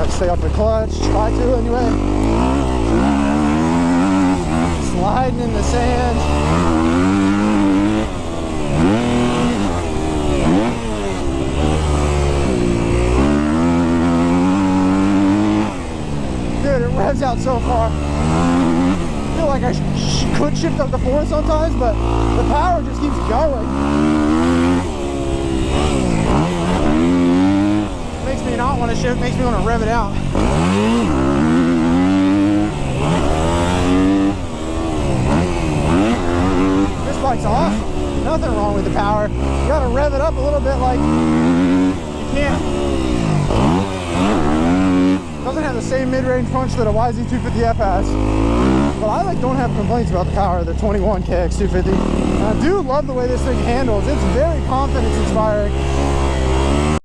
stay off the clutch, try to anyway. Sliding in the sand. Dude, it revs out so far. I feel like I could shift up the fourth sometimes, but the power just keeps going. Makes me not want to shift, makes me want to rev it out. This bike's awesome. Nothing wrong with the power. You gotta rev it up a little bit, like you can't. Doesn't have the same mid-range punch that a Kx250f has, but I don't have complaints about the power of the 21 Kx250. I do love the way this thing handles. It's very confidence inspiring.